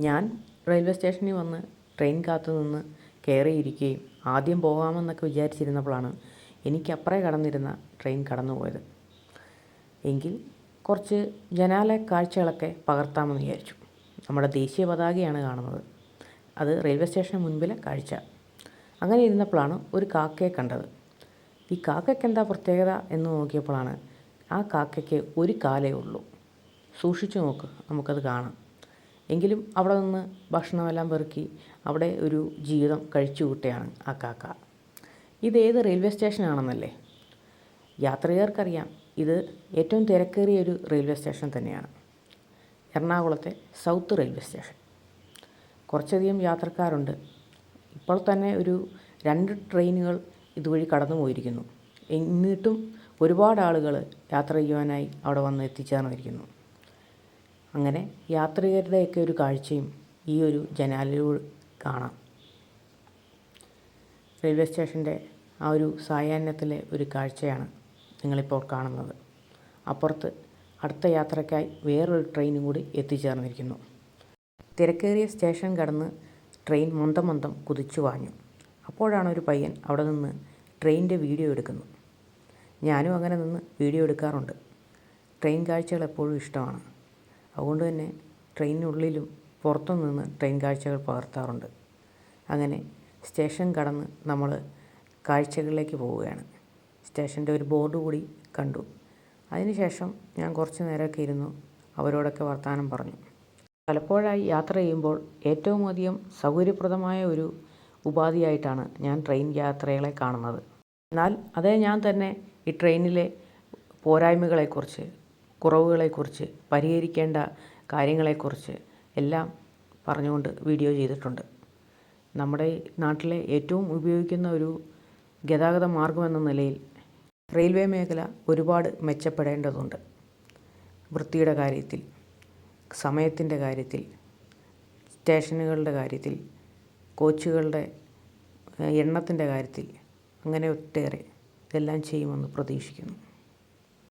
ഞാൻ റെയിൽവേ സ്റ്റേഷനിൽ വന്ന് ട്രെയിൻ കാത്തു നിന്ന് കയറിയിരിക്കുകയും ആദ്യം പോകാമെന്നൊക്കെ വിചാരിച്ചിരുന്നപ്പോഴാണ് എനിക്കപ്പുറേ കടന്നിരുന്ന ട്രെയിൻ കടന്നുപോയത്. എങ്കിൽ കുറച്ച് ജനാല കാഴ്ചകളൊക്കെ പകർത്താമെന്ന് വിചാരിച്ചു. നമ്മുടെ ദേശീയ പതാകയാണ് കാണുന്നത്. അത് റെയിൽവേ സ്റ്റേഷന് മുൻപിലെ കാഴ്ച. അങ്ങനെ ഇരുന്നപ്പോഴാണ് ഒരു കാക്കയെ കണ്ടത്. ഈ കാക്കയ്ക്ക് എന്താ പ്രത്യേകത എന്ന് നോക്കിയപ്പോഴാണ് ആ കാക്കയ്ക്ക് ഒരു കാലേ ഉള്ളൂ. സൂക്ഷിച്ചു നോക്ക്, നമുക്കത് കാണാം. എങ്കിലും അവിടെ നിന്ന് ഭക്ഷണമെല്ലാം പെറുക്കി അവിടെ ഒരു ജീവിതം കഴിച്ചു കൂട്ടുകയാണ് ആ കാക്ക. ഇതേത് റെയിൽവേ സ്റ്റേഷനാണെന്നല്ലേ? യാത്രികർക്കറിയാം, ഇത് ഏറ്റവും തിരക്കേറിയ ഒരു റെയിൽവേ സ്റ്റേഷൻ തന്നെയാണ്. എറണാകുളത്തെ സൗത്ത് റെയിൽവേ സ്റ്റേഷൻ. കുറച്ചധികം യാത്രക്കാരുണ്ട്. ഇപ്പോൾ തന്നെ ഒരു 2 ട്രെയിനുകൾ ഇതുവഴി കടന്നു പോയിരിക്കുന്നു. എന്നിട്ടും ഒരുപാട് ആളുകൾ യാത്ര ചെയ്യുവാനായി അവിടെ വന്ന് എത്തിച്ചേർന്നിരിക്കുന്നു. അങ്ങനെ യാത്രികരുടെയൊക്കെ ഒരു കാഴ്ചയും ഈ ഒരു ജനാലയിലൂടെ കാണാം. റെയിൽവേ സ്റ്റേഷൻ്റെ ആ ഒരു സായാഹ്നത്തിലെ ഒരു കാഴ്ചയാണ് നിങ്ങളിപ്പോൾ കാണുന്നത്. അപ്പുറത്ത് അടുത്ത യാത്രയ്ക്കായി വേറൊരു ട്രെയിനും കൂടി എത്തിച്ചേർന്നിരിക്കുന്നു. തിരക്കേറിയ സ്റ്റേഷൻ കടന്ന് ട്രെയിൻ മന്ദം കുതിച്ചു പാഞ്ഞു. അപ്പോഴാണ് ഒരു പയ്യൻ അവിടെ നിന്ന് ട്രെയിനിൻ്റെ വീഡിയോ എടുക്കുന്നു. ഞാനും അങ്ങനെ നിന്ന് വീഡിയോ എടുക്കാറുണ്ട്. ട്രെയിൻ കാഴ്ചകൾ എപ്പോഴും ഇഷ്ടമാണ്. അതുകൊണ്ട് തന്നെ ട്രെയിനിനുള്ളിലും പുറത്തു നിന്ന് ട്രെയിൻ കാഴ്ചകൾ പകർത്താറുണ്ട്. അങ്ങനെ സ്റ്റേഷൻ കടന്ന് നമ്മൾ കാഴ്ചകളിലേക്ക് പോവുകയാണ്. സ്റ്റേഷൻ്റെ ഒരു ബോർഡ് കൂടി കണ്ടു. അതിനുശേഷം ഞാൻ കുറച്ച് നേരമൊക്കെ ഇരുന്നു അവരോടൊക്കെ വർത്തമാനം പറഞ്ഞു. പലപ്പോഴായി യാത്ര ചെയ്യുമ്പോൾ ഏറ്റവും അധികം സൗകര്യപ്രദമായ ഒരു ഉപാധിയായിട്ടാണ് ഞാൻ ട്രെയിൻ യാത്രകളെ കാണുന്നത്. എന്നാൽ അതേ ഞാൻ തന്നെ ഈ ട്രെയിനിലെ പോരായ്മകളെക്കുറിച്ച്, കുറവുകളെക്കുറിച്ച്, പരിഹരിക്കേണ്ട കാര്യങ്ങളെക്കുറിച്ച് എല്ലാം പറഞ്ഞുകൊണ്ട് വീഡിയോ ചെയ്തിട്ടുണ്ട്. നമ്മുടെ നാട്ടിലെ ഏറ്റവും ഉപയോഗിക്കുന്ന ഒരു ഗതാഗത മാർഗമെന്ന നിലയിൽ റെയിൽവേ മേഖല ഒരുപാട് മെച്ചപ്പെടേണ്ടതുണ്ട്. വൃത്തിയുടെ കാര്യത്തിൽ, സമയത്തിൻ്റെ കാര്യത്തിൽ, സ്റ്റേഷനുകളുടെ കാര്യത്തിൽ, കോച്ചുകളുടെ എണ്ണത്തിൻ്റെ കാര്യത്തിൽ, അങ്ങനെ ഒട്ടേറെ ഇതെല്ലാം ചെയ്യുമെന്ന് പ്രതീക്ഷിക്കുന്നു.